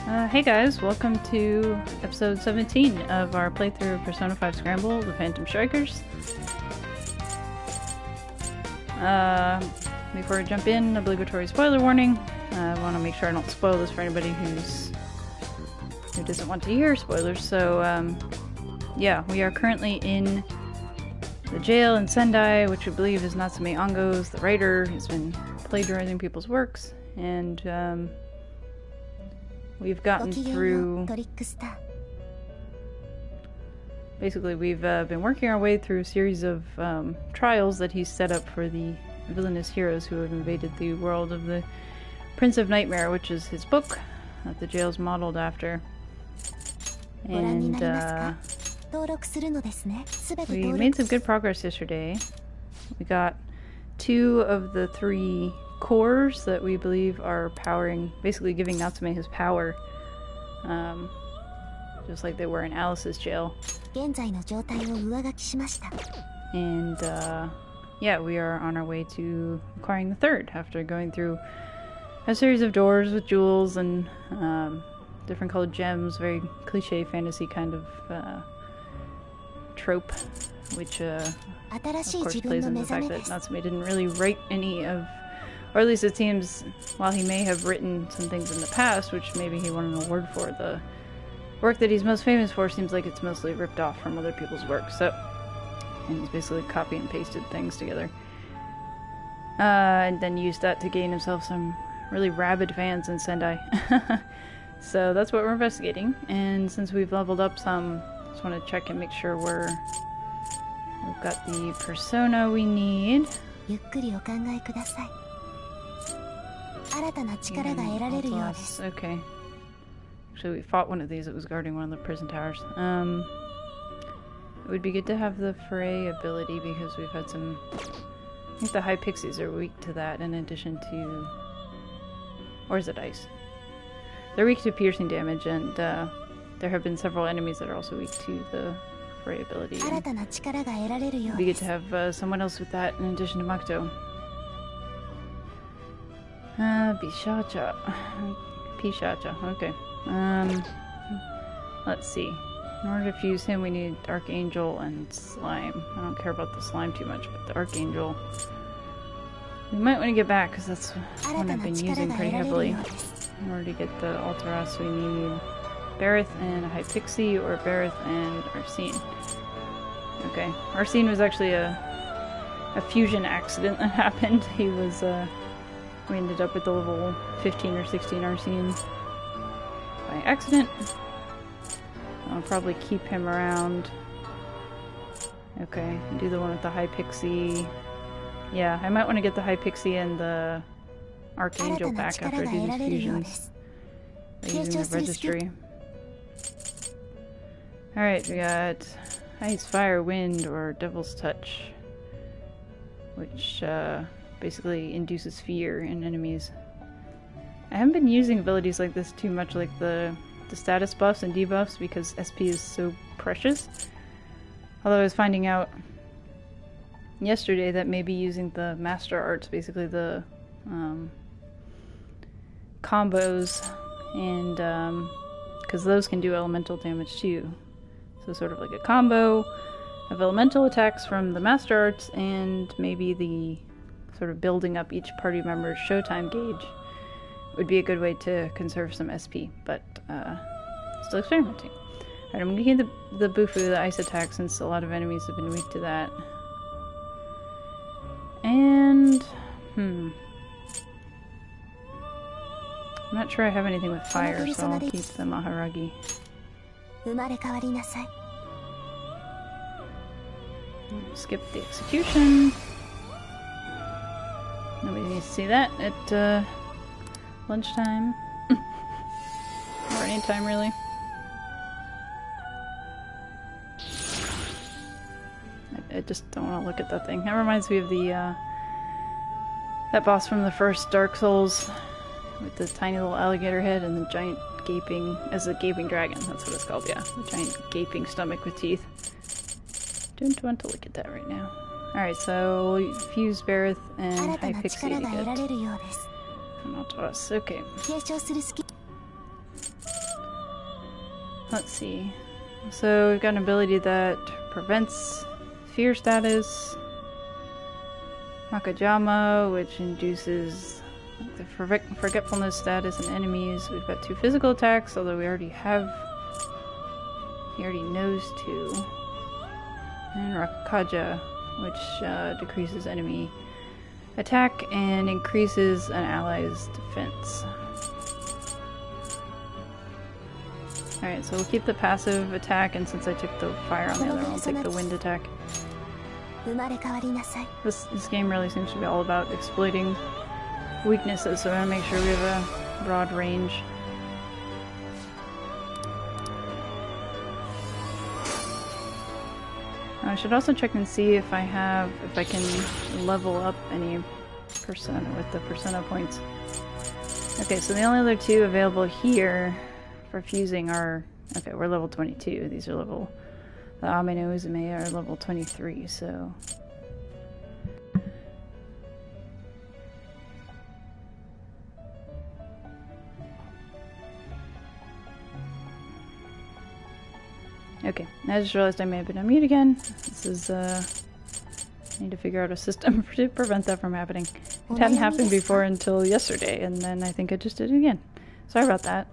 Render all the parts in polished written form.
Hey guys, welcome to episode 17 of our playthrough of Persona 5 Scramble, the Phantom Strikers. Before I jump in, obligatory spoiler warning. I want to make sure I don't spoil this for anybody who doesn't want to hear spoilers. So, yeah, we are currently in the jail in Sendai, which we believe is Natsume Ango's, the writer, who's been plagiarizing people's works, and we've gotten through... Basically, we've been working our way through a series of trials that he's set up for the villainous heroes who have invaded the world of the Prince of Nightmare, which is his book that the jail's modeled after. And we made some good progress yesterday. We got 2 of the 3 cores that we believe are powering, basically giving Natsume his power, just like they were in Alice's jail. And yeah, we are on our way to acquiring the 3rd after going through a series of doors with jewels and different colored gems, very cliche fantasy kind of trope, which of course plays into the fact that Natsume didn't really write any of, or at least it seems, while he may have written some things in the past, which maybe he won an award for, the work that he's most famous for seems like it's mostly ripped off from other people's work, so, and he's basically copy and pasted things together. And then used that to gain himself some really rabid fans in Sendai. So that's what we're investigating, and since we've leveled up some, just want to check and make sure we've got the persona we need. Okay. Actually, we fought one of these that was guarding one of the prison towers. It would be good to have the Fray ability because we've had some... I think the high pixies are weak to that in addition to... Or is it ice? They're weak to piercing damage, and there have been several enemies that are also weak to the Fray ability. It'd be good to have someone else with that in addition to Makoto. Bishacha. Pishacha, okay. Let's see. In order to fuse him, we need Archangel and Slime. I don't care about the Slime too much, but the Archangel... We might want to get back, because that's one I've been using pretty heavily. In order to get the Alteras, we need Bareth and a Hypixie, or Bareth and Arsene. Okay. Arsene was actually a fusion accident that happened. He was, we ended up with the level 15 or 16 Arsene by accident. I'll probably keep him around. Okay, do the one with the Hypixie. Yeah, I might want to get the Hypixie and the Archangel back after I do these fusions by using the registry. Alright, we got Ice, Fire, Wind, or Devil's Touch, which basically induces fear in enemies. I haven't been using abilities like this too much, like the status buffs and debuffs, because SP is so precious. Although I was finding out yesterday that maybe using the Master Arts, basically the combos, and because those can do elemental damage too. So sort of like a combo of elemental attacks from the Master Arts and maybe the sort of building up each party member's showtime gauge would be a good way to conserve some SP, but still experimenting. Alright, I'm gonna get the Bufu, the ice attack, since a lot of enemies have been weak to that. And, I'm not sure I have anything with fire, so I'll keep the Maharagi. Skip the execution. Nobody needs to see that at lunchtime. Or any time, really. I just don't want to look at that thing. That reminds me of the that boss from the first Dark Souls with the tiny little alligator head and the giant gaping, as a gaping dragon, that's what it's called, yeah. The giant gaping stomach with teeth. Don't want to look at that right now. Alright, so we'll fuse Bareth and Hypixie to get an Alteras. Okay. Let's see. So we've got an ability that prevents fear status. Makajama, which induces the forgetfulness status in enemies. We've got 2 physical attacks, although we already have... He already knows 2. And Rakaja, which decreases enemy attack and increases an ally's defense. Alright, so we'll keep the passive attack, and since I took the fire on the other one, I'll take the wind attack. This game really seems to be all about exploiting weaknesses, so I want to make sure we have a broad range. I should also check and see if I can level up any persona with the persona points. Okay, so the only other 2 available here for fusing are... Okay, we're level 22. These are level... The Ame no Uzume are level 23, so... Okay, I just realized I may have been on mute again. This is, I need to figure out a system to prevent that from happening. It hadn't happened before until yesterday, and then I think I just did it again. Sorry about that.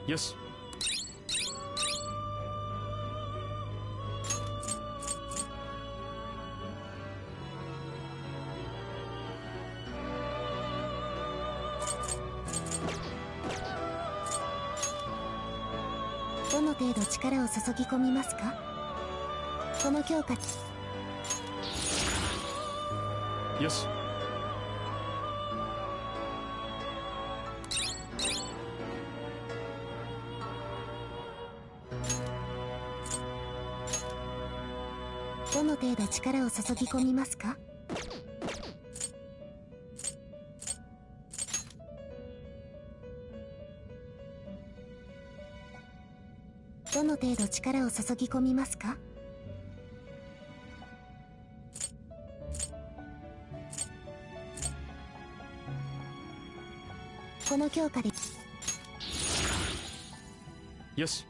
Yes. どの程度力を注ぎ込みますか？この強化。よし。どの程度力を注ぎ込みますか？どの程度力を注ぎ込みますか？この強化で。よし。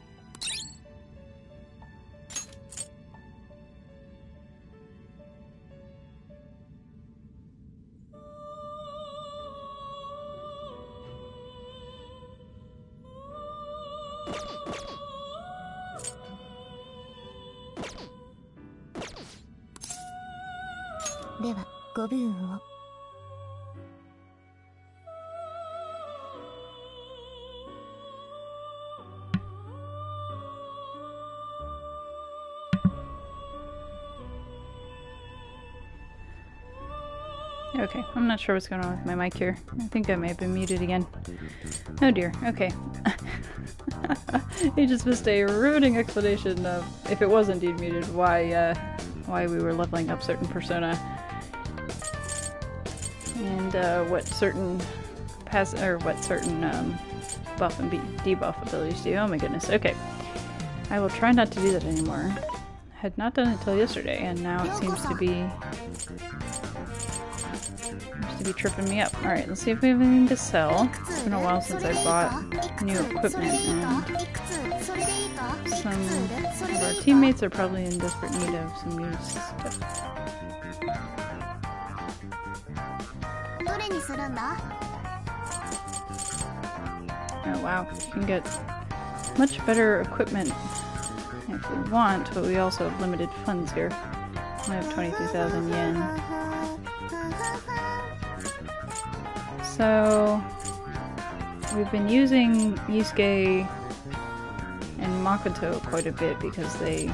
ではご武運を。Okay, I'm not sure what's going on with my mic here. I think I may have been muted again. Oh dear, okay. He just missed a riveting explanation of, if it was indeed muted, why we were leveling up certain persona. and what certain buff and debuff abilities do. Oh my goodness. Okay. I will try not to do that anymore. Had not done it till yesterday, and now it seems to be tripping me up. Alright, let's see if we have anything to sell. It's been a while since I bought new equipment, and some of our teammates are probably in desperate need of some new stuff. Oh wow, you can get much better equipment if we want, but we also have limited funds here. We have 22,000 yen. So we've been using Yusuke and Makoto quite a bit because a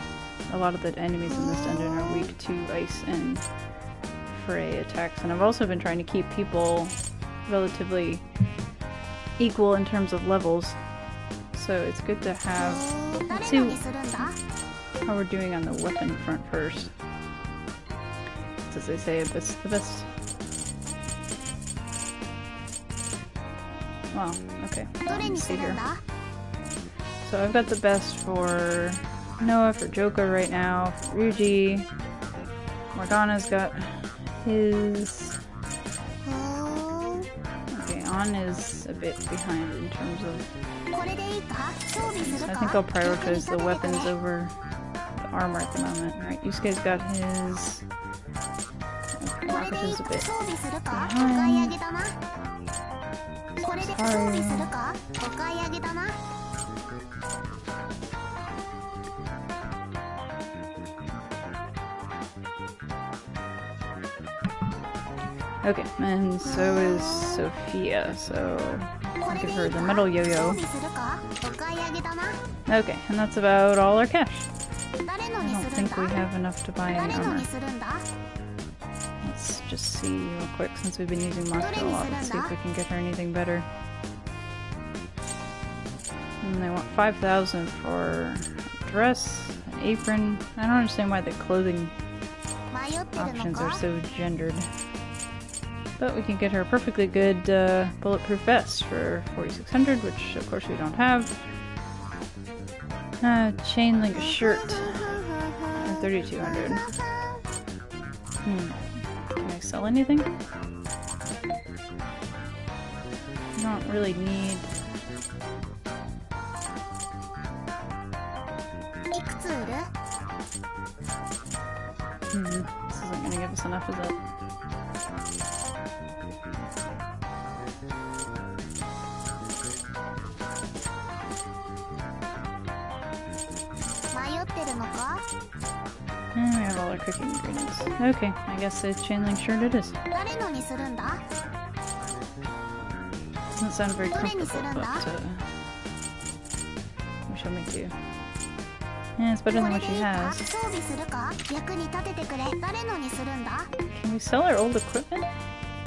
lot of the enemies in this dungeon are weak to ice and fray attacks, and I've also been trying to keep people relatively equal in terms of levels. So it's good to have... Let's see how we're doing on the weapon front first. As they say, it's the best... Wow, okay. Let's see here. So I've got the best for Noah, for Joka right now, for Ryuji. Morgana's got his... Okay, On is a bit behind in terms of... So I think I'll prioritize the weapons over the armor at the moment. Alright, Yusuke's got his... Okay, Makoto's a bit behind. Okay, and so is Sophia, so I'll give her the metal yo-yo. Okay, and that's about all our cash. I don't think we have enough to buy any armor. Let's just see real quick, since we've been using Makoto a lot, let's see if we can get her anything better. And they want 5,000 for a dress, an apron. I don't understand why the clothing options are so gendered. But we can get her a perfectly good bulletproof vest for 4,600, which of course we don't have. Chain link shirt for 3,200. Can I sell anything? I don't really need... This isn't gonna give us enough, is it? And we have all our cooking ingredients. Okay, I guess a chain link shirt it is. Doesn't sound very comfortable, but we shall make do. Yeah, it's better than what she has. Can we sell our old equipment?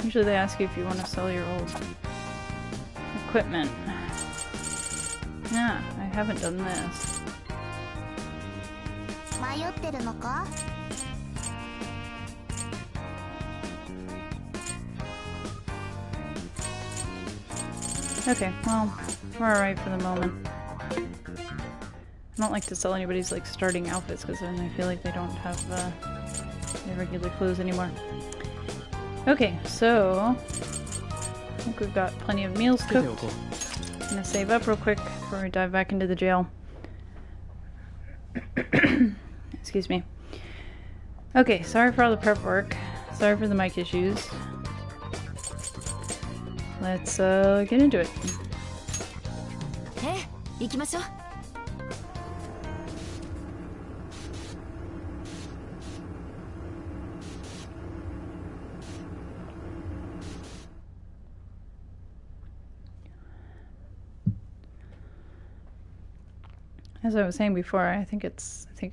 Usually they ask you if you want to sell your old equipment. Nah, I haven't done this. Okay, well, we're alright for the moment. I don't like to sell anybody's like starting outfits because then I feel like they don't have their regular clothes anymore. Okay, so I think we've got plenty of meals cooked. I'm gonna save up real quick before we dive back into the jail. Excuse me. Okay, sorry for all the prep work. Sorry for the mic issues. Let's get into it. As I was saying before, I think it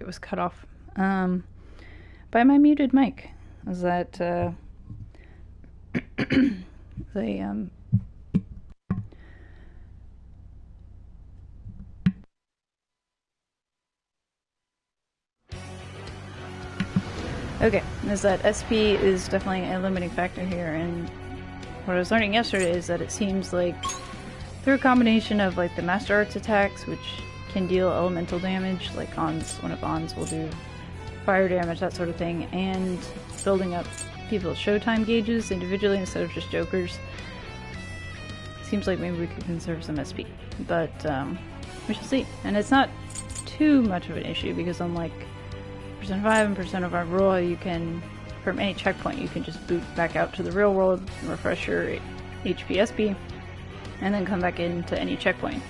was cut off by my muted mic. Is that they Okay, is that SP is definitely a limiting factor here, and what I was learning yesterday is that it seems like through a combination of like the Master Arts attacks, which can deal elemental damage, like one of On's will do fire damage, that sort of thing, and building up people's showtime gauges individually instead of just jokers. Seems like maybe we could conserve some SP, but we shall see. And it's not too much of an issue because unlike Persona 5 and Persona 5 Royal, you can, from any checkpoint, you can just boot back out to the real world, refresh your HP SP, and then come back into any checkpoint.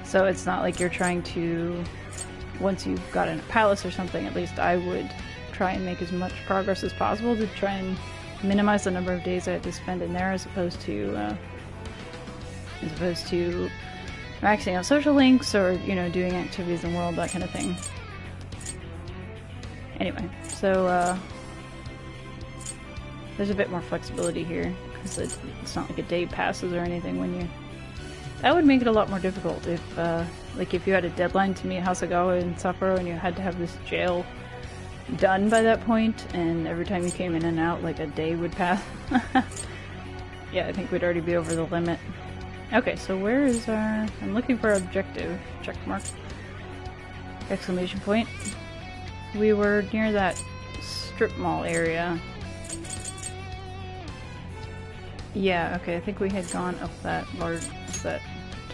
So it's not like you're trying to, once you've got in a palace or something, at least I would try and make as much progress as possible to try and minimize the number of days I have to spend in there as opposed to maxing out social links or, you know, doing activities in the world, that kind of thing. Anyway, so there's a bit more flexibility here because it's not like a day passes or anything when you... That would make it a lot more difficult if, like, if you had a deadline to meet Hasegawa in Sapporo and you had to have this jail done by that point, and every time you came in and out, like, a day would pass. Yeah, I think we'd already be over the limit. Okay, so where is our... I'm looking for our objective. Check mark. Exclamation point. We were near that strip mall area. Yeah, okay, I think we had gone up that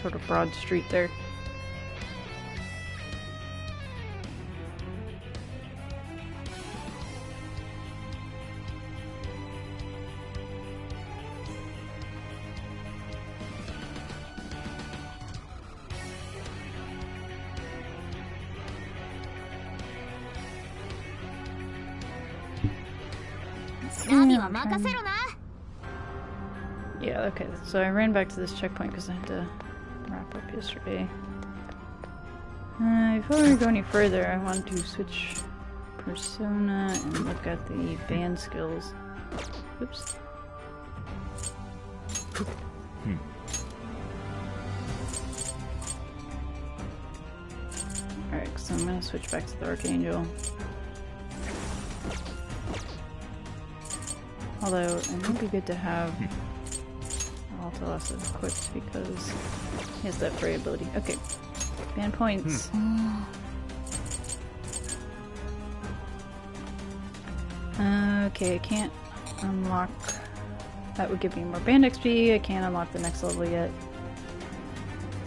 sort of broad street there. Yeah, okay, so I ran back to this checkpoint because I had to wrap up yesterday. Before we go any further, I want to switch Persona and look at the band skills. Oops. Alright, so I'm gonna switch back to the Archangel. Although, it would be good to have Altalas equipped because he has that fray ability. Okay. Band points. Okay, I can't unlock... That would give me more band XP. I can't unlock the next level yet.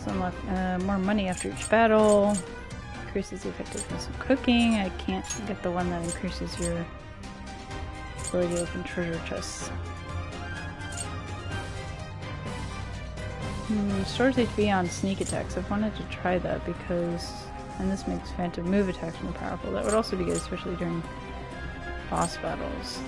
So unlock more money after each battle. Increases the effectiveness of cooking. I can't get the one that increases your ability to open treasure chests. Stores HP on sneak attacks. I've wanted to try that because... And this makes phantom move attacks more powerful. That would also be good, especially during boss battles.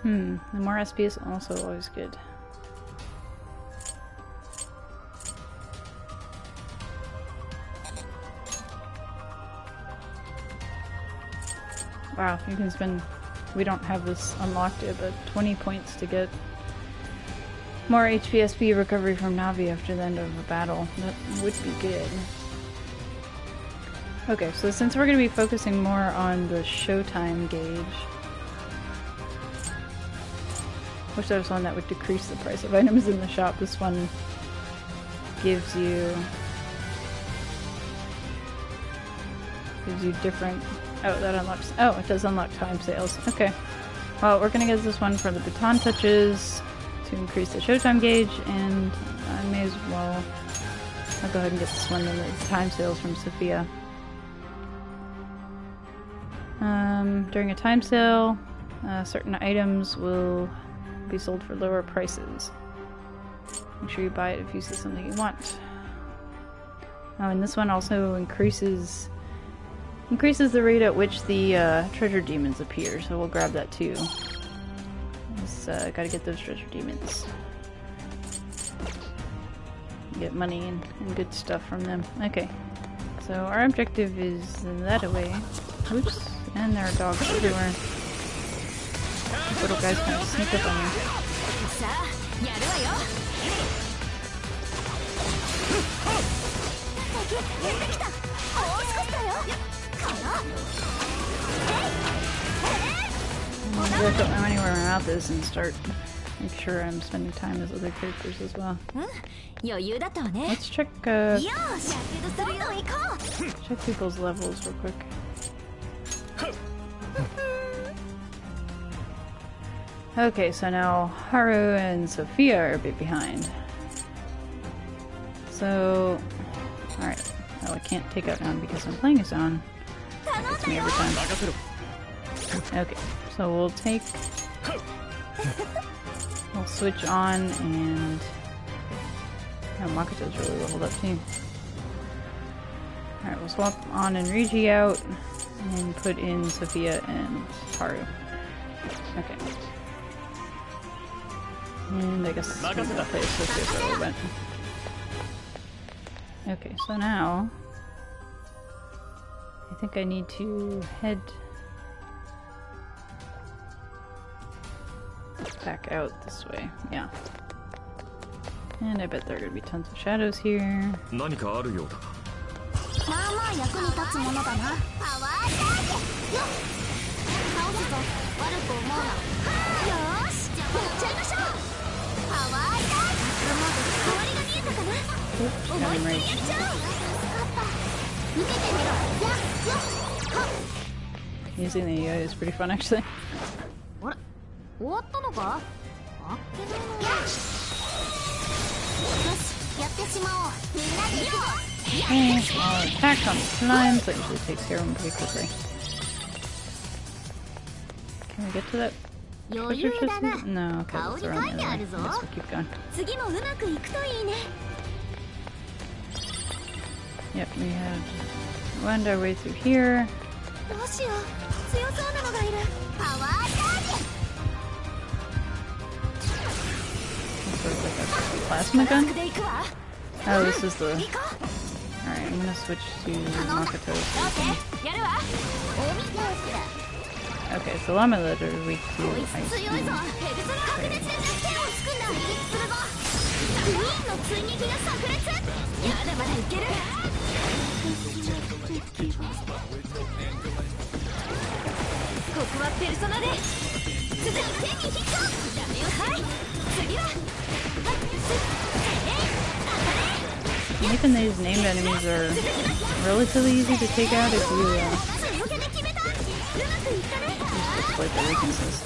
The more SP is also always good. Wow, you can spend... We don't have this unlocked yet, but 20 points to get more HP SP recovery from Navi after the end of a battle. That would be good. Okay, so since we're going to be focusing more on the showtime gauge, wish there was one that would decrease the price of items in the shop. This one gives you different... Oh, that unlocks... Oh, it does unlock time sales. Okay. Well, we're gonna get this one for the baton touches to increase the showtime gauge, and I may as well... I'll go ahead and get this one in the time sales from Sophia. During a time sale, certain items will be sold for lower prices. Make sure you buy it if you see something you want. Oh, and this one also increases the rate at which the treasure demons appear, so we'll grab that too. Just gotta get those treasure demons. Get money and good stuff from them. Okay, so our objective is that away. Oops, and there are dogs everywhere. These little guys kind of sneak up on you. I'm gonna put my money where my mouth is and start make sure I'm spending time as other characters as well. Let's check people's levels real quick. Okay, so now Haru and Sophia are a bit behind. So, alright. Oh, I can't take out Nan because I'm playing a zone. It's me every time. Okay, so we'll take... We'll switch on and... Oh, Makoto's really leveled up too. Alright, we'll swap on and Rigi out and put in Sophia and Haru. Okay. And I guess I'll play Sophia for a little bit. Okay, so now I think I need to head back out this way. Yeah. And I bet there are going to be tons of shadows here. Oops, got enraged. Using the AI is pretty fun actually. Okay, I'll attack on the slimes. That usually takes care of them pretty quickly. Can we get to that treasure chest? No, okay, that's around the other way. I guess we'll keep going. Yep, we have wound our way through here. Sort of like a plasma gun? Oh, this is the... Alright, I'm gonna switch to Makoto. Okay, so Llama Letter are weak to ice and fire. Even these named enemies are relatively easy to take out if you exploit their weaknesses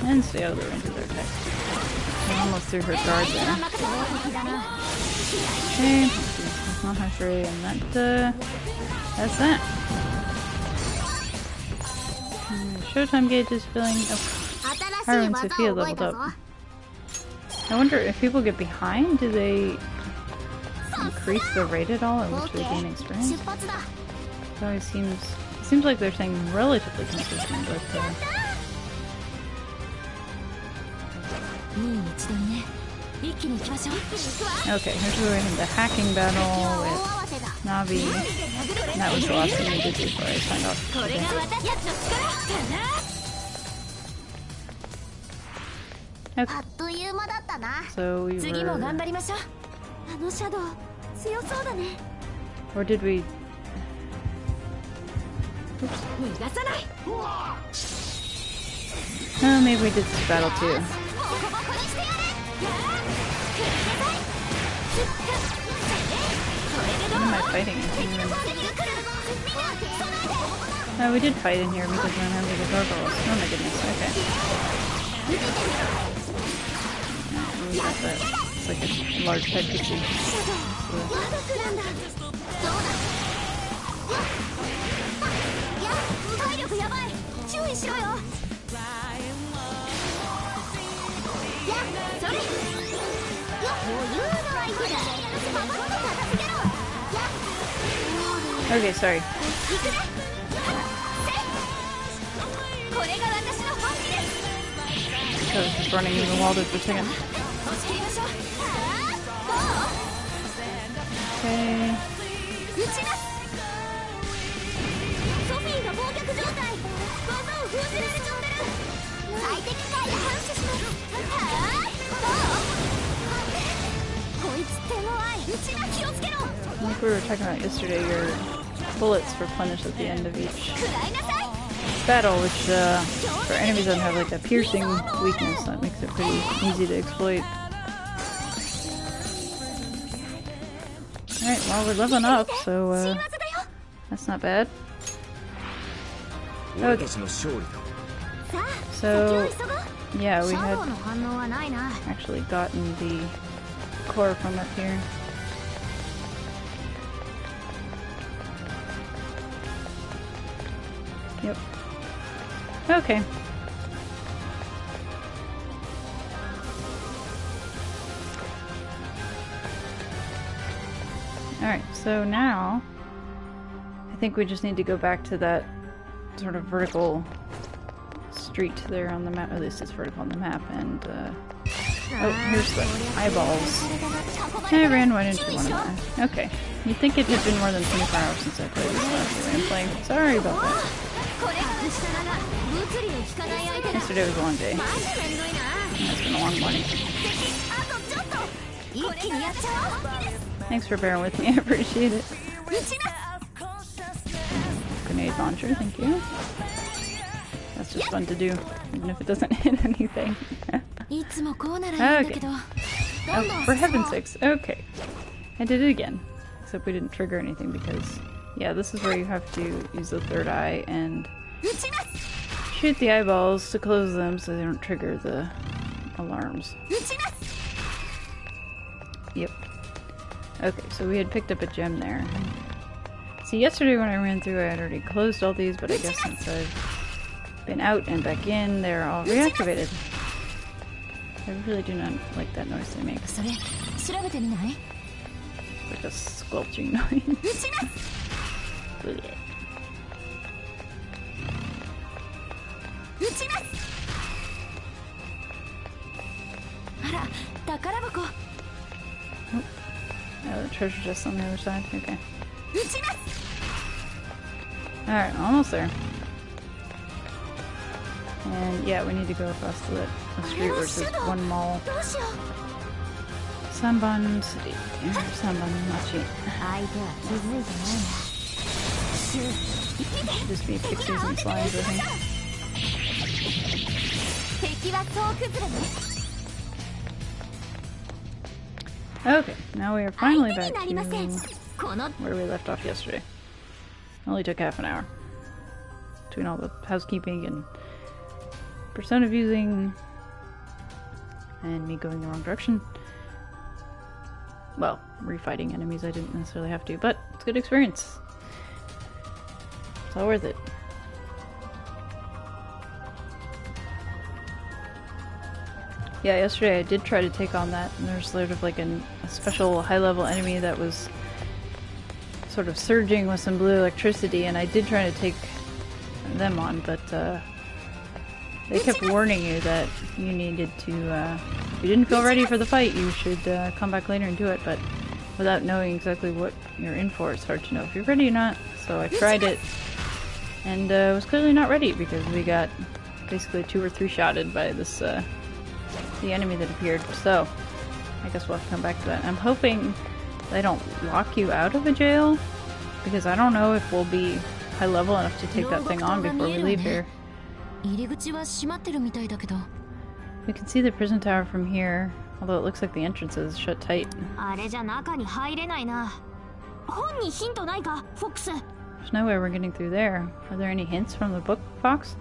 and stay out of the range of their attacks. I'm almost through her guard there. Okay, let's not have Ray, and that's that. Showtime gauge is filling up. Haru and Sophia leveled up. I wonder if people get behind, do they increase the rate at all, or which they gain experience? It always seems like they're saying relatively consistent, but okay, here's where we're in the hacking battle with Navi. And that was the last thing we did before I signed off. Okay. So we were... Or did we... Oops. Oh, maybe we did this battle too. What am I fighting? Oh, we did fight in here because we remember the gargoyles. Oh my goodness, okay. We got that. It's like a large head to see. Okay, sorry. I was just running in the wall there for a second. Okay. like we were talking about yesterday, your bullets replenish at the end of each battle, which for enemies that have like a piercing weakness, that makes it pretty easy to exploit. Alright, well we're leveling up, so that's not bad. Okay. So, yeah, we had actually gotten the core from up here. Yep. Okay. Alright, so now I think we just need to go back to that sort of vertical street there on the map. At least it's vertical on the map, and oh, here's the eyeballs. I ran one into one of them. Okay. You'd think it had been more than 24 hours since I played this last way I'm playing. Sorry about that. Yesterday was a long day. And it's been a long morning. Thanks for bearing with me, I appreciate it. Grenade launcher, thank you. That's just fun to do, even if it doesn't hit anything. Okay. Oh, for heaven's sakes. Okay. I did it again. Except we didn't trigger anything because, yeah, this is where you have to use the third eye and shoot the eyeballs to close them so they don't trigger the alarms. Yep. Okay, so we had picked up a gem there. See, yesterday when I ran through, I had already closed all these, but I guess since I've been out and back in, they're all reactivated. I really do not like that noise they make. Like a squelching noise. Oh, the treasure chest on the other side. Okay. Alright, almost there. And yeah, we need to go across the street where it says one mall. Sanban City. Sanban Machi. Should just be pixies and slimes, I think. Okay, now we are finally back to where we left off yesterday. Only took half an hour. Between all the housekeeping and persona fusing and me going the wrong direction. Well, refighting enemies I didn't necessarily have to, but it's a good experience. It's all worth it. Yeah, yesterday I did try to take on that, and there's sort of like a special high-level enemy that was sort of surging with some blue electricity, and I did try to take them on, but they kept warning you that you needed to, if you didn't feel ready for the fight, you should come back later and do it, but without knowing exactly what you're in for, it's hard to know if you're ready or not. So I tried it, and was clearly not ready, because we got basically 2 or 3 shotted by this, the enemy that appeared, so I guess we'll have to come back to that. I'm hoping they don't lock you out of a jail, because I don't know if we'll be high level enough to take that thing on before we leave here. We can see the prison tower from here, although it looks like the entrance is shut tight. There's no way we're getting through there. Are there any hints from the book, Fox?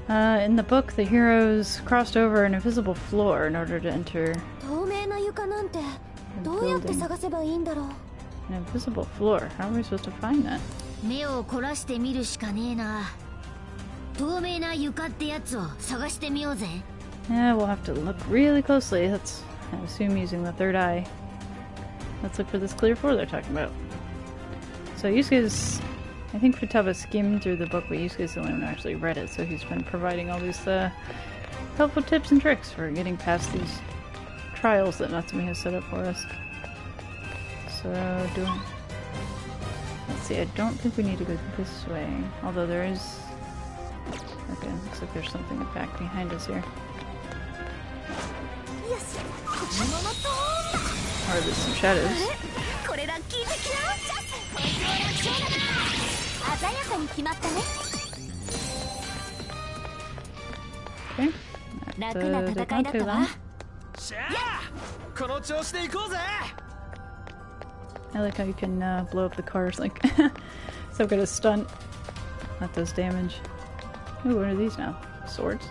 In the book, the heroes crossed over an invisible floor in order to enter the building. An invisible floor? How are we supposed to find that? Yeah, we'll have to look really closely. That's, I assume, using the third eye. Let's look for this clear floor they're talking about. So Yusuke's, I think Futaba skimmed through the book, but Yusuke's the only one who actually read it, so he's been providing all these helpful tips and tricks for getting past these trials that Natsumi has set up for us. So, let's see, I don't think we need to go this way, although there is, okay, looks like there's something back behind us here. Or there's some shadows. Okay. That did not too long. I like how you can blow up the cars like so good a stunt. That does damage. Ooh, what are these now? Swords?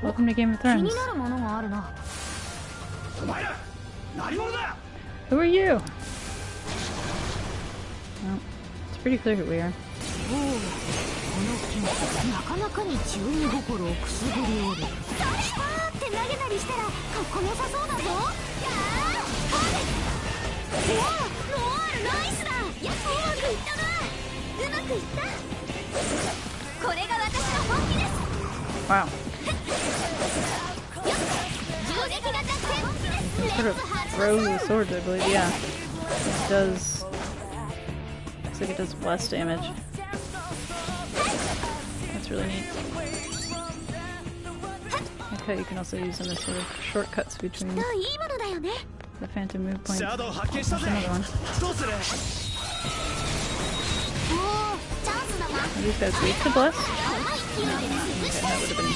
Welcome to Game of Thrones. Who are you? Well, it's pretty clear who we are. Wow. You can sort of throw the swords, I believe. Yeah. It does. Looks like it does less damage. That's really neat. Okay, you can also use them as sort of shortcuts between the Phantom move points. There's another one. Are these guys weak to bless? Okay, that would have been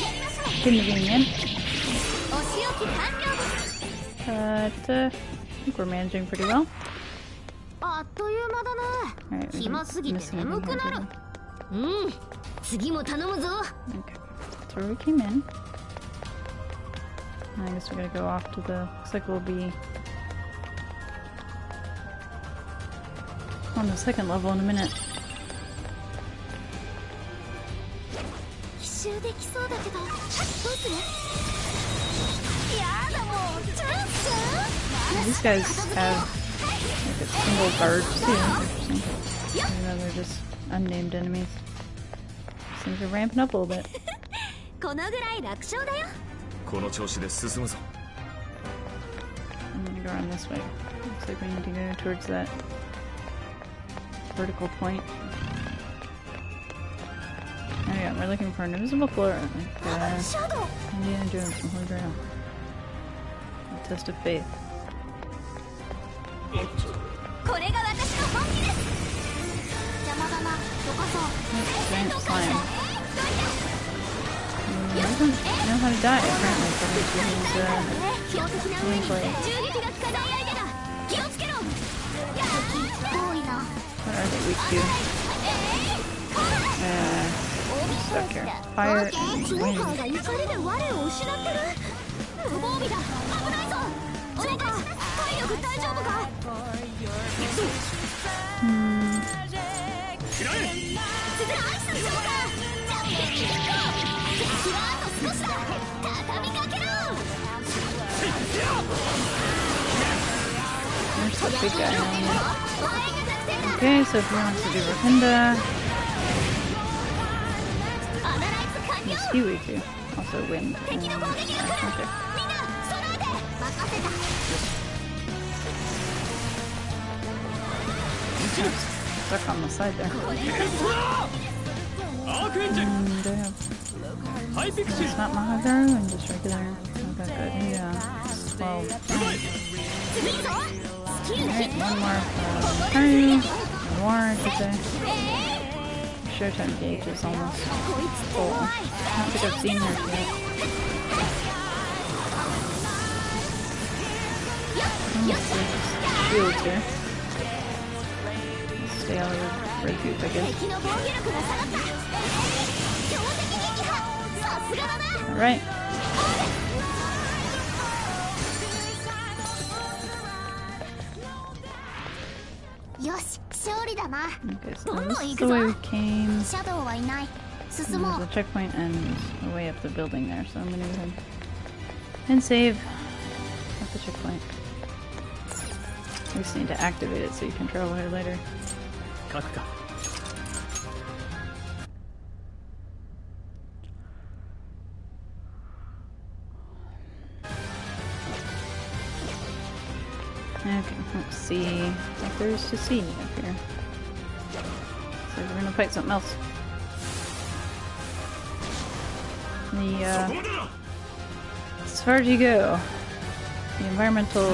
convenient. But I think we're managing pretty well. Alright, we're missing anything here. Okay, that's where we came in. I guess we're gonna go off to the... Looks like we'll be on the second level in a minute. These guys have like a single guard too. Interesting. Even though they're just unnamed enemies. Things are ramping up a little bit. I'm gonna go around this way. Looks like we need to go towards that vertical point. Oh yeah, we're looking for an invisible floor. Like Indiana Jones from Holy Grail. A test of faith. Giant slime. I don't know how to die apparently according to his gameplay. What are they weak to? Stuck here. Fire and wind. There's the big guy on it. Okay, so if he wants to do Rafinda, what's he weak to? Also wind. Okay. Stuck on the side there. It's not Mahagaru and just regular. Not that good. Yeah. 12. Alright, one more turn. More, I should say. Showtime gauge is almost full. I don't think I've seen her yet. Let's see. Shields here. Stay out of the red goop, I guess. Alright. Okay, so this is the way we came. There's a checkpoint and a way up the building there, so I'm gonna go ahead and save at the checkpoint. We just need to activate it so you can travel here later. Okay, let's see what there is to see up here. So we're gonna fight something else. As far as you go. The environmental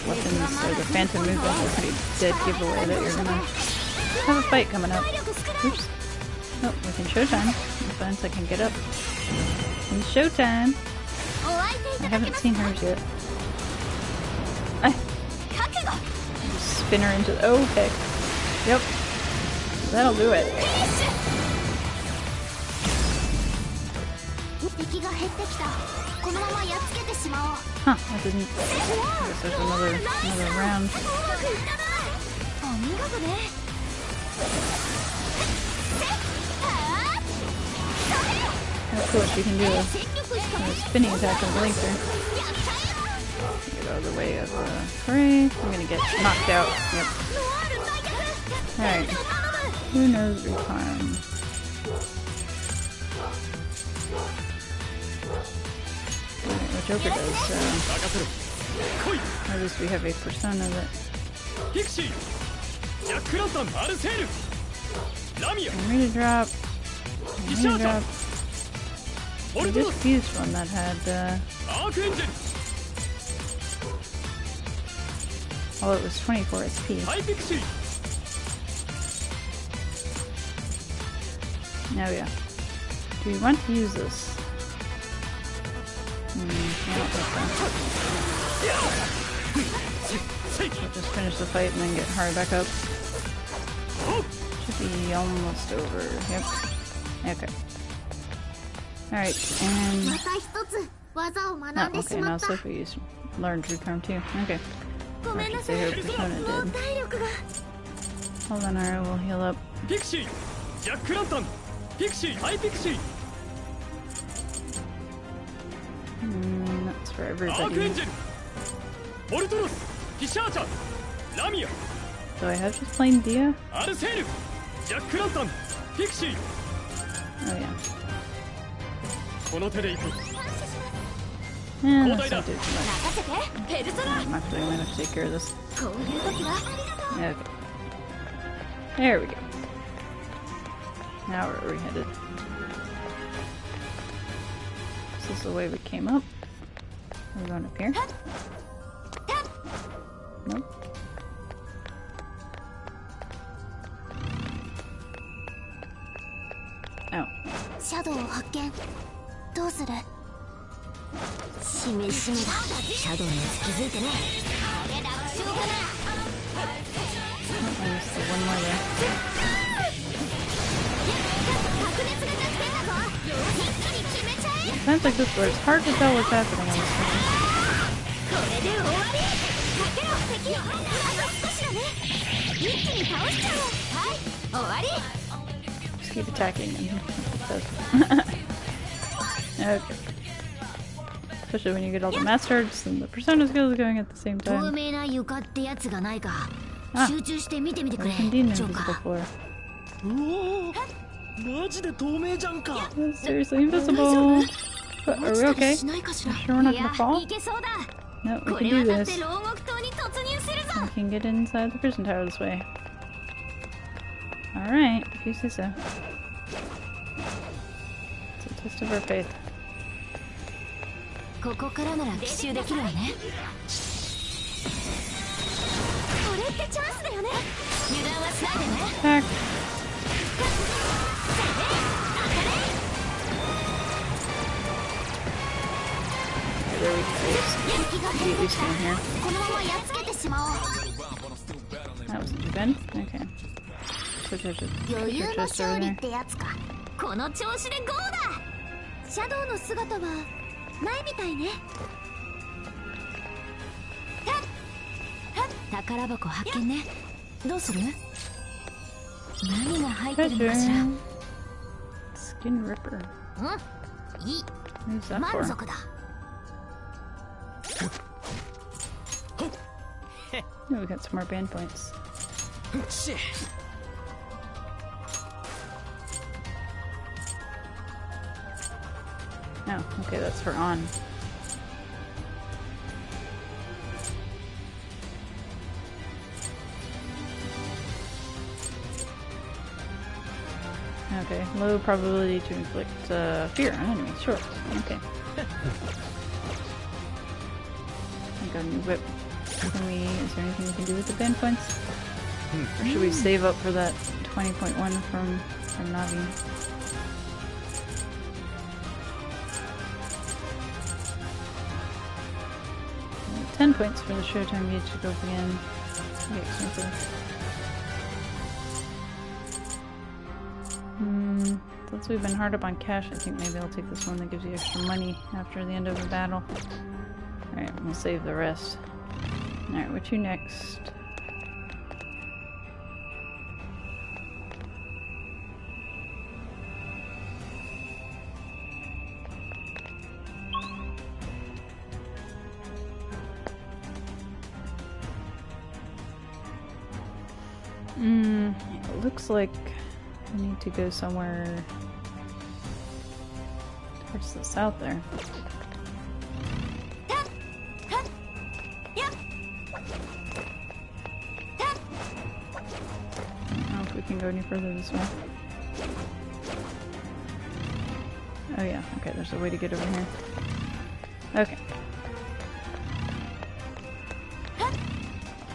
weapons or the phantom movement are a pretty dead giveaway that you're gonna have a fight coming up. Oops. Oh, we can showtime. As long as I can get up. It's showtime! I haven't seen hers yet. Just spin her into the— oh, okay. Yep. That'll do it. Huh, I didn't— I guess there's another round. That's cool, she can do a spinning attack and blink her. Get out of the way of the fray. I'm gonna get knocked out. Yep. Alright. Who knows reharm? What Joker does, at least we have a persona that— I'm ready to drop. I'm ready to drop. We just used one that had, oh, it was 24 SP. Now, yeah. Do we want to use this? I don't think so. We'll just finish the fight and then get hard back up. Should be almost over. Yep. Okay. Alright, and— oh, okay, now it's like we used learned reharm too. Okay. Or I should say her persona did. Hold on, Ara, we'll heal up. That's for everybody. Do I have just plain Dia? Oh yeah. Yeah, that's not too much. I'm actually going to take care of this. Okay. There we go. Now where are we headed? Is this the way we came up? Are we going up here? Nope. Oh. Shadow 発見。どうする？しめしめだ。シャドウのやつ気づいてね。これ楽勝かな。I missed the one more there. 白熱が弱点だぞ。一気に決めちゃえ。 Sounds like this where it's hard to tell what's happening on this thing. これで終わり。かけろ敵。あと少しだね。一気に倒しちゃおう。はい、終わり。 Just keep attacking and okay. Especially when you get all the masters and the persona skills going at the same time. Ah, we can deem invisible floor. Seriously invisible. But are we okay? Sure we're not gonna fall? No, we can do this. We can get inside the prison tower this way. Alright, if you say so. It's a test of our faith. Attack! There we go. Get used to him here. That wasn't too bad. Okay. Put your chest over there. この調子でゴーだ。シャドウの姿はないみたいね。宝箱発見ね。どうする？何が入ってるのかしら。Skin Ripper. うん、いい。 Who's that 満 for? 足だ。 Oh, we got some more band points. Oh, okay, that's for on. Okay, low probability to inflict fear on enemies. Sure. Okay. got a new whip. Is there anything we can do with the band points? Or should we save up for that 20.1 from Navi? 10 points for the Showtime gauge to go up again. It's pretty expensive. Since we've been hard up on cash, I think maybe I'll take this one that gives you extra money after the end of the battle. Alright, we'll save the rest. Alright, what you next? It looks like I need to go somewhere towards the south there. I don't know if we can go any further this way. Oh yeah, okay, there's a way to get over here. Okay.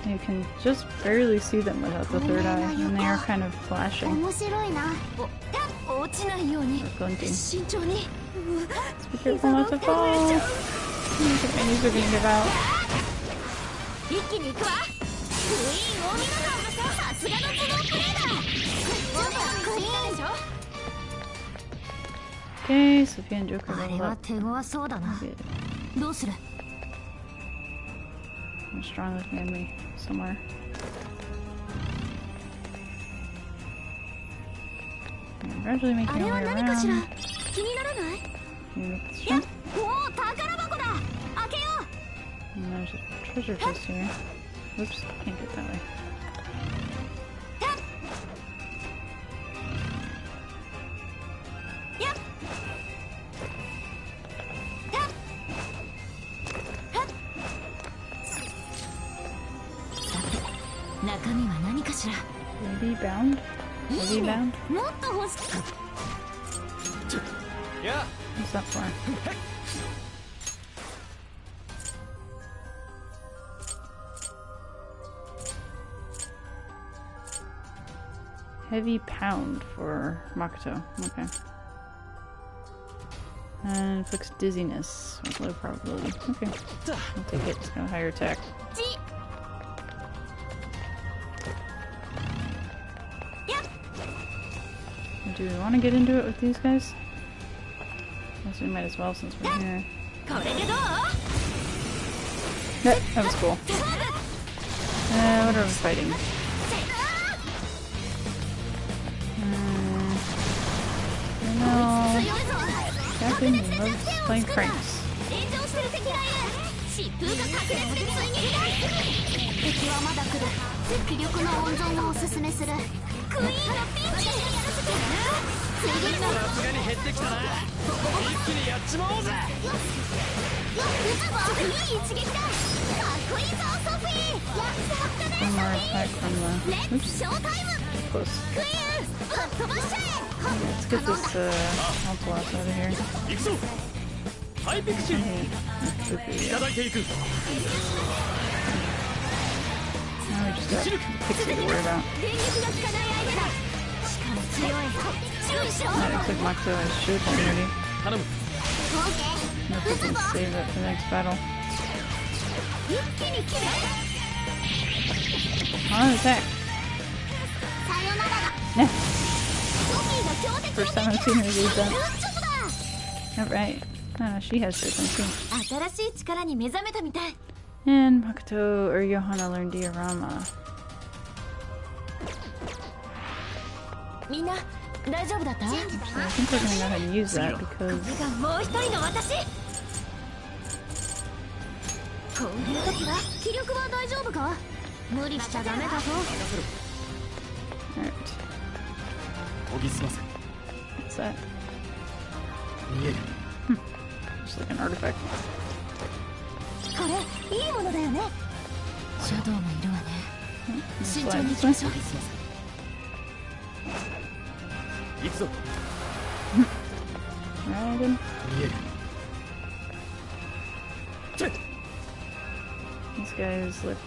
You can just barely see them without the third eye, and they are kind of flashing. Or glinting. Let's be careful not to fall. I think my knees are gonna give out. Okay, Sophia and Joker leveled up. Good. How strong this made me somewhere. I'm gradually making our way around. Can you make this jump? And there's a treasure chest here. Whoops, can't get that way. Lady bound? Lady bound? Yeah. What's that for? Heavy pound for Makoto. Okay. And inflicts dizziness with low probability. Okay. I'll take it. It's got a higher attack. Do we want to get into it with these guys? I guess we might as well since we're here. Yep, that was cool. What are we fighting? No. Captain loves playing pranks. One more attack from the... Oops. Close. Let's get this Altalas out of here. Now we just got Pixie to worry about. That looks like Makoto has Showtime ready. Hope we can save it for the next battle. On attack! Yeah. First time I've seen her use that. Alright. She has Showtime too. And Makoto or Johanna learned diorama. Actually, I think we're gonna go ahead and use that because alright. What's that? Just like an artifact. Slide this way. Right in. guys look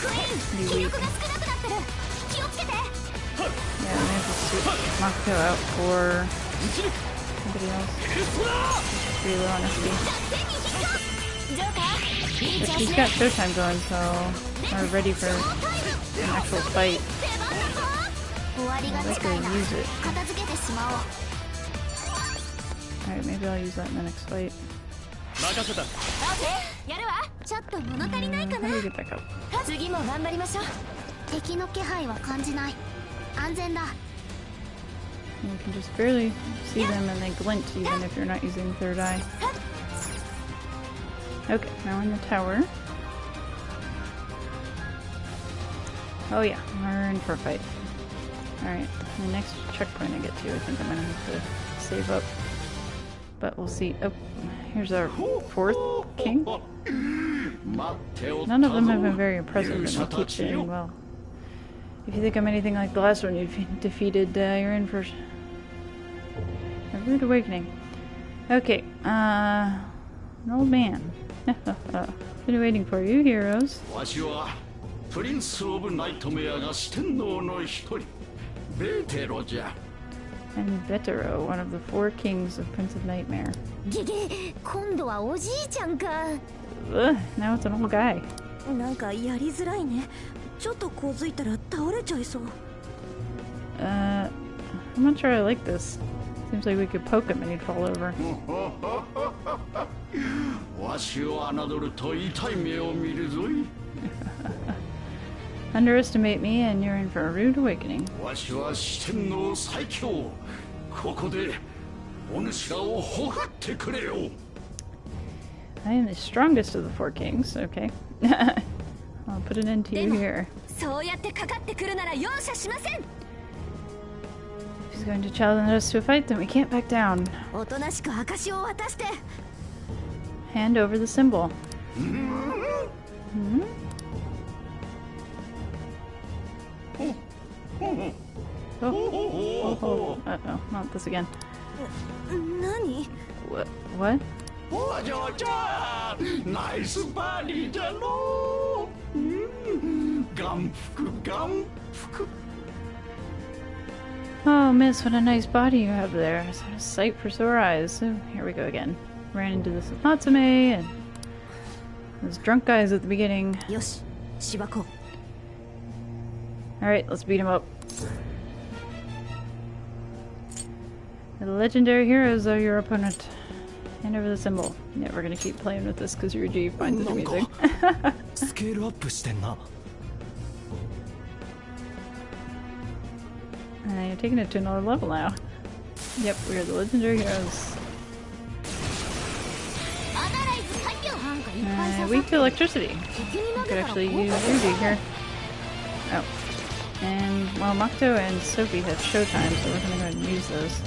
pretty weak. Yeah, I'm gonna have to switch Makoto out for somebody else. She's really low on SP. But she's got Showtime going, so we're ready for an actual fight. I'd like to use it. Alright, maybe I'll use that in the next fight. How do we get back up? You can just barely see them and they glint even if you're not using third eye. Okay, now we're in the tower. Oh yeah, we're in for a fight. Alright, the next checkpoint I get to, I think I'm gonna have to save up. But we'll see. Oh, here's our fourth king. None of them have been very impressive and they keep doing well. If you think I'm anything like the last one you defeated, you're in for a rude awakening. Okay, an old man. Been waiting for you, heroes. And Vetero, one of the 4 kings of Prince of Nightmare. Ugh, now it's an old guy. I'm not sure I like this. Seems like we could poke him and he'd fall over. Underestimate me and you're in for a rude awakening. I am the strongest of the 4 kings, okay. I'll put an end to you here. If he's going to challenge us to a fight, then we can't back down. Hand over the symbol. Mm-hmm. Oh. Uh-oh, not this again. What? What? Nice body, Oh, miss, what a nice body you have there. It's a sight for sore eyes. So, here we go again. Ran into this with Natsume and those drunk guys at the beginning. Alright, let's beat him up. The legendary heroes are your opponent. Hand over the symbol. Yeah, we're gonna keep playing with this because Ryuji finds it amusing. And you're taking it to another level now. Yep, we are the legendary heroes. Weak to electricity. We could actually use Ryuji here. Oh. And, well, Makoto and Sophie have Showtime, so we're gonna go ahead and use those.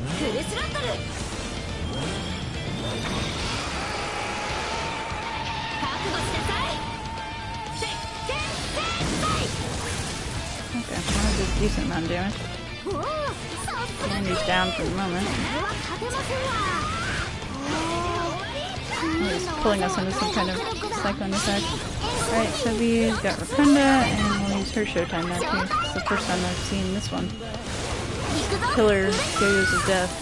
Okay, well, that did a decent amount of damage. And he's down for the moment. He's pulling us into some kind of cyclone attack. Alright, Sophie's got Rotunda, and we'll use her Showtime now too. It's the first time I've seen this one. Killer Yo-Yos of Death.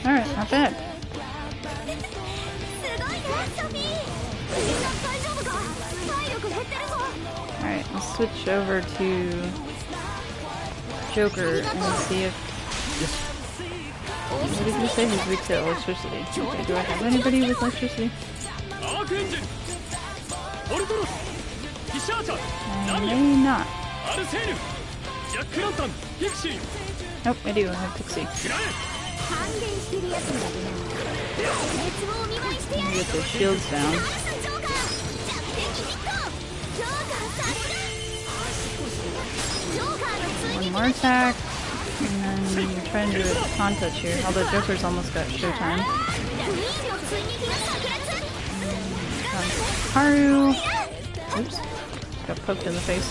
Alright, not bad. Alright, let's switch over to Joker and see if... What did you say? He's weak to electricity. Okay, do I have anybody with electricity? I may not. Nope, I do. I have Pixie. Let me get those shields down. One more attack. And then you're trying to do a con touch here. Although Joker's almost got Showtime. Haru. Oops. Got poked in the face.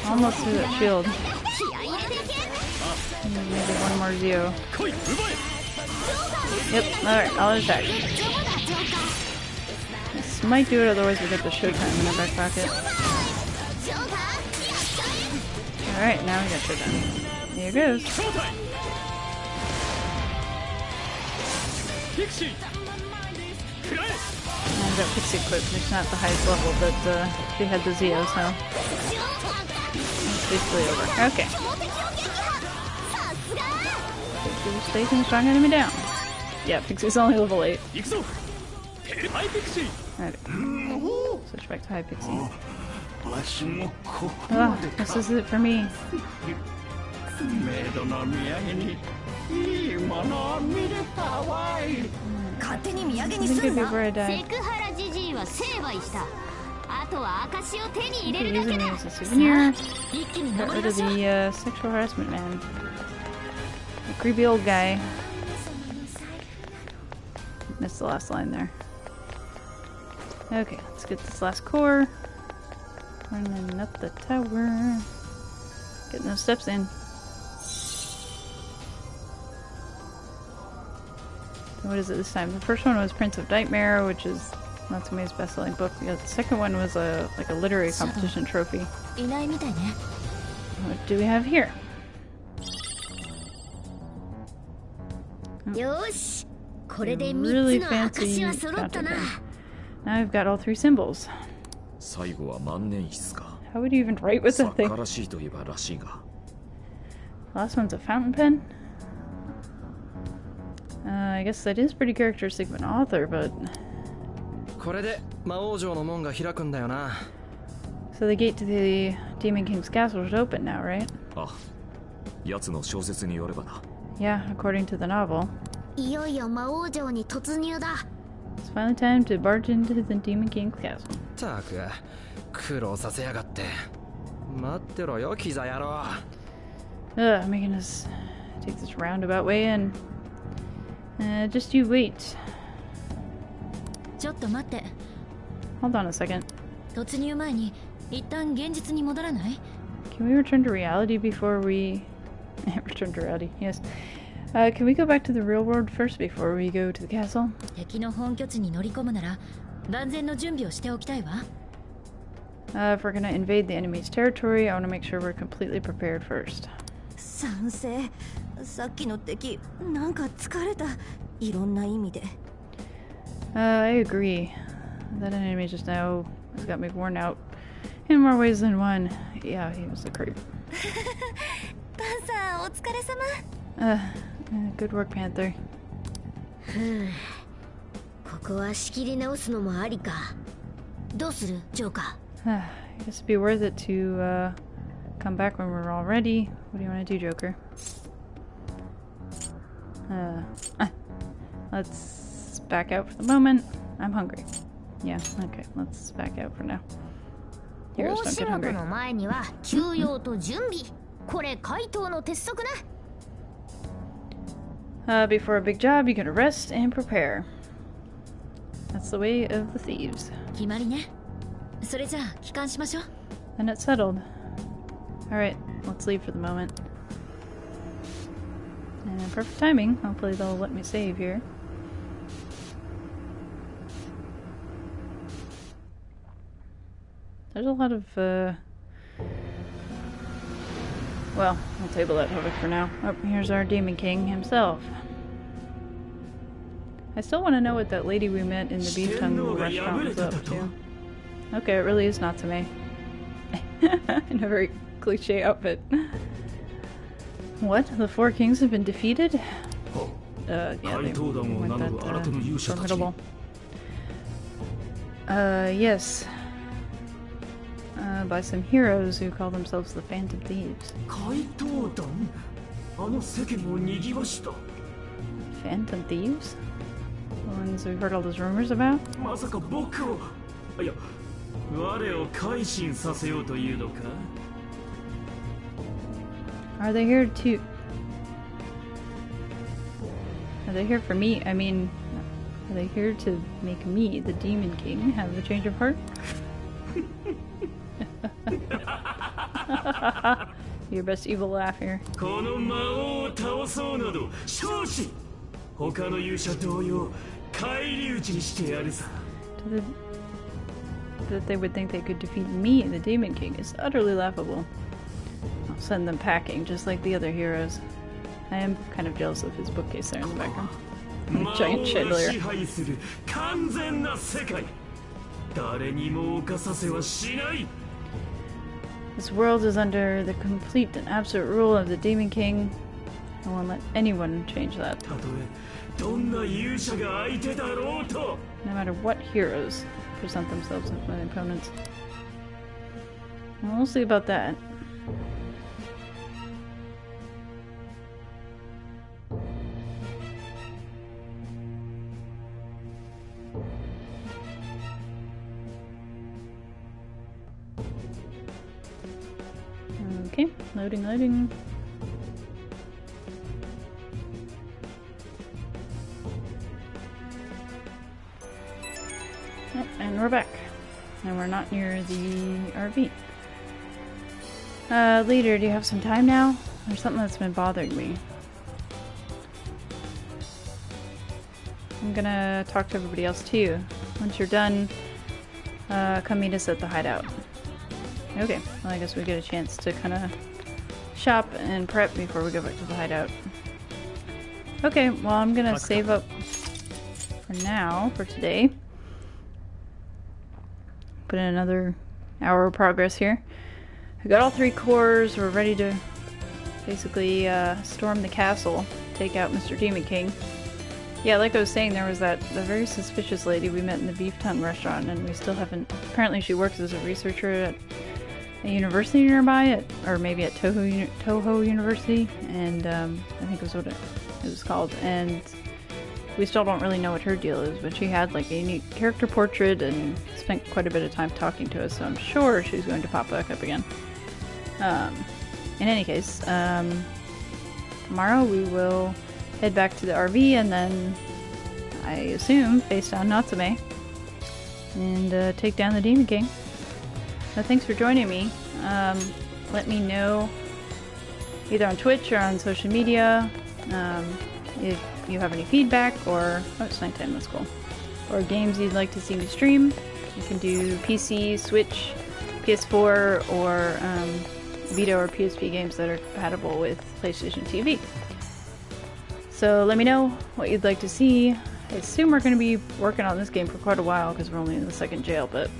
Almost through that shield. Maybe one more Zeo. Yep, alright, I'll attack. This might do it, otherwise we get the Showtime in our back pocket. Alright, now we got Showtime. Here goes. And that Pixie equipped, it's not the highest level, but she had the Zeo, so it's basically over. Okay. Pixie's taking a strong enemy down. Yeah, Pixie's only level 8. Alright. Switch back to High Pixie. Oh, this is it for me. Think good before I die. You can use me as a souvenir. Got rid of the sexual harassment man. The creepy old guy. Missed the last line there. Okay, let's get this last core. Running up the tower. Getting those steps in. What is it this time? The first one was Prince of Nightmare, which is Natsume's best-selling book. The second one was like a literary competition trophy. What do we have here? Really fancy content. Now I've got all 3 symbols. How would you even write with that thing? Last one's a fountain pen. I guess that is pretty characteristic of an author, but... So the gate to the Demon King's castle is open now, right? Yeah, according to the novel. It's finally time to barge into the Demon King's castle. Making us take this roundabout way in. Just you wait. Hold on a second. Can we return to reality before we... return to reality, yes. Can we go back to the real world first before we go to the castle? If we're gonna invade the enemy's territory, I want to make sure we're completely prepared first. I agree. That enemy just now has got me worn out in more ways than one. Yeah, he was a creep. Good work, Panther. I guess it'd be worth it to come back when we're all ready. What do you want to do, Joker? Let's back out for the moment. I'm hungry. Yeah, okay, let's back out for now. Heroes don't get hungry. Before a big job, you gotta rest and prepare. That's the way of the thieves. And it's settled. Alright, let's leave for the moment. And perfect timing. Hopefully they'll let me save here. There's a lot of, well, I'll table that topic for now. Oh, here's our Demon King himself. I still want to know what that lady we met in the beef tongue restaurant was up to. Okay, it really is Natsume. In a very cliche outfit. What? The 4 kings have been defeated? Yeah, they weren't that formidable. Yes. By some heroes who call themselves the Phantom Thieves. Phantom Thieves? The ones we've heard all those rumors about? Are they here to... Are they here for me? I mean, are they here to make me, the Demon King, have a change of heart? Your best evil laugh here. この魔王を倒そうなど少子他の勇者同様返り討ちにしてやるさ That they would think they could defeat me, the Demon King, is utterly laughable. I'll send them packing, just like the other heroes. I am kind of jealous of his bookcase there in the background. Giant 支 chandelier. 配する完全な世界誰にも侵させはしない This world is under the complete and absolute rule of the Demon King. I won't let anyone change that. たとえどんな勇者が相手だろうと No matter what heroes present themselves as my opponents. Well, we'll see about that. Okay, loading. Oh, and we're back. And we're not near the RV. Leader, do you have some time now? There's something that's been bothering me. I'm gonna talk to everybody else too. Once you're done, come meet us at the hideout. Okay, well I guess we get a chance to kind of shop and prep before we go back to the hideout. Okay, well I'm gonna save up for now, for today. Put in another hour of progress here. I got all 3 cores, we're ready to basically storm the castle, take out Mr. Demon King. Yeah, like I was saying, there was the very suspicious lady we met in the Beef Tongue restaurant, and we still haven't... Apparently she works as a researcher at a university nearby, or maybe at Toho University, and I think was what it was called, and we still don't really know what her deal is, but she had like a unique character portrait and spent quite a bit of time talking to us, so I'm sure she's going to pop back up again. In any case, tomorrow we will head back to the RV and then, I assume, face down Natsume and take down the Demon King. So thanks for joining me. Let me know either on Twitch or on social media if you have any feedback or... Oh, it's nighttime, that's cool. Or games you'd like to see me stream. You can do PC, Switch, PS4, or Vita or PSP games that are compatible with PlayStation TV. So let me know what you'd like to see. I assume we're going to be working on this game for quite a while because we're only in the 2nd jail, but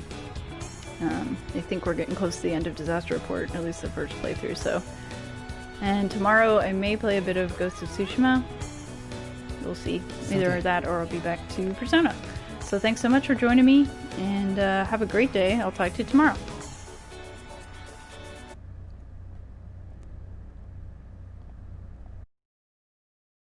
I think we're getting close to the end of Disaster Report, at least the first playthrough, so. And tomorrow I may play a bit of Ghost of Tsushima. We'll see. Either that or I'll be back to Persona. So thanks so much for joining me, and have a great day. I'll talk to you tomorrow.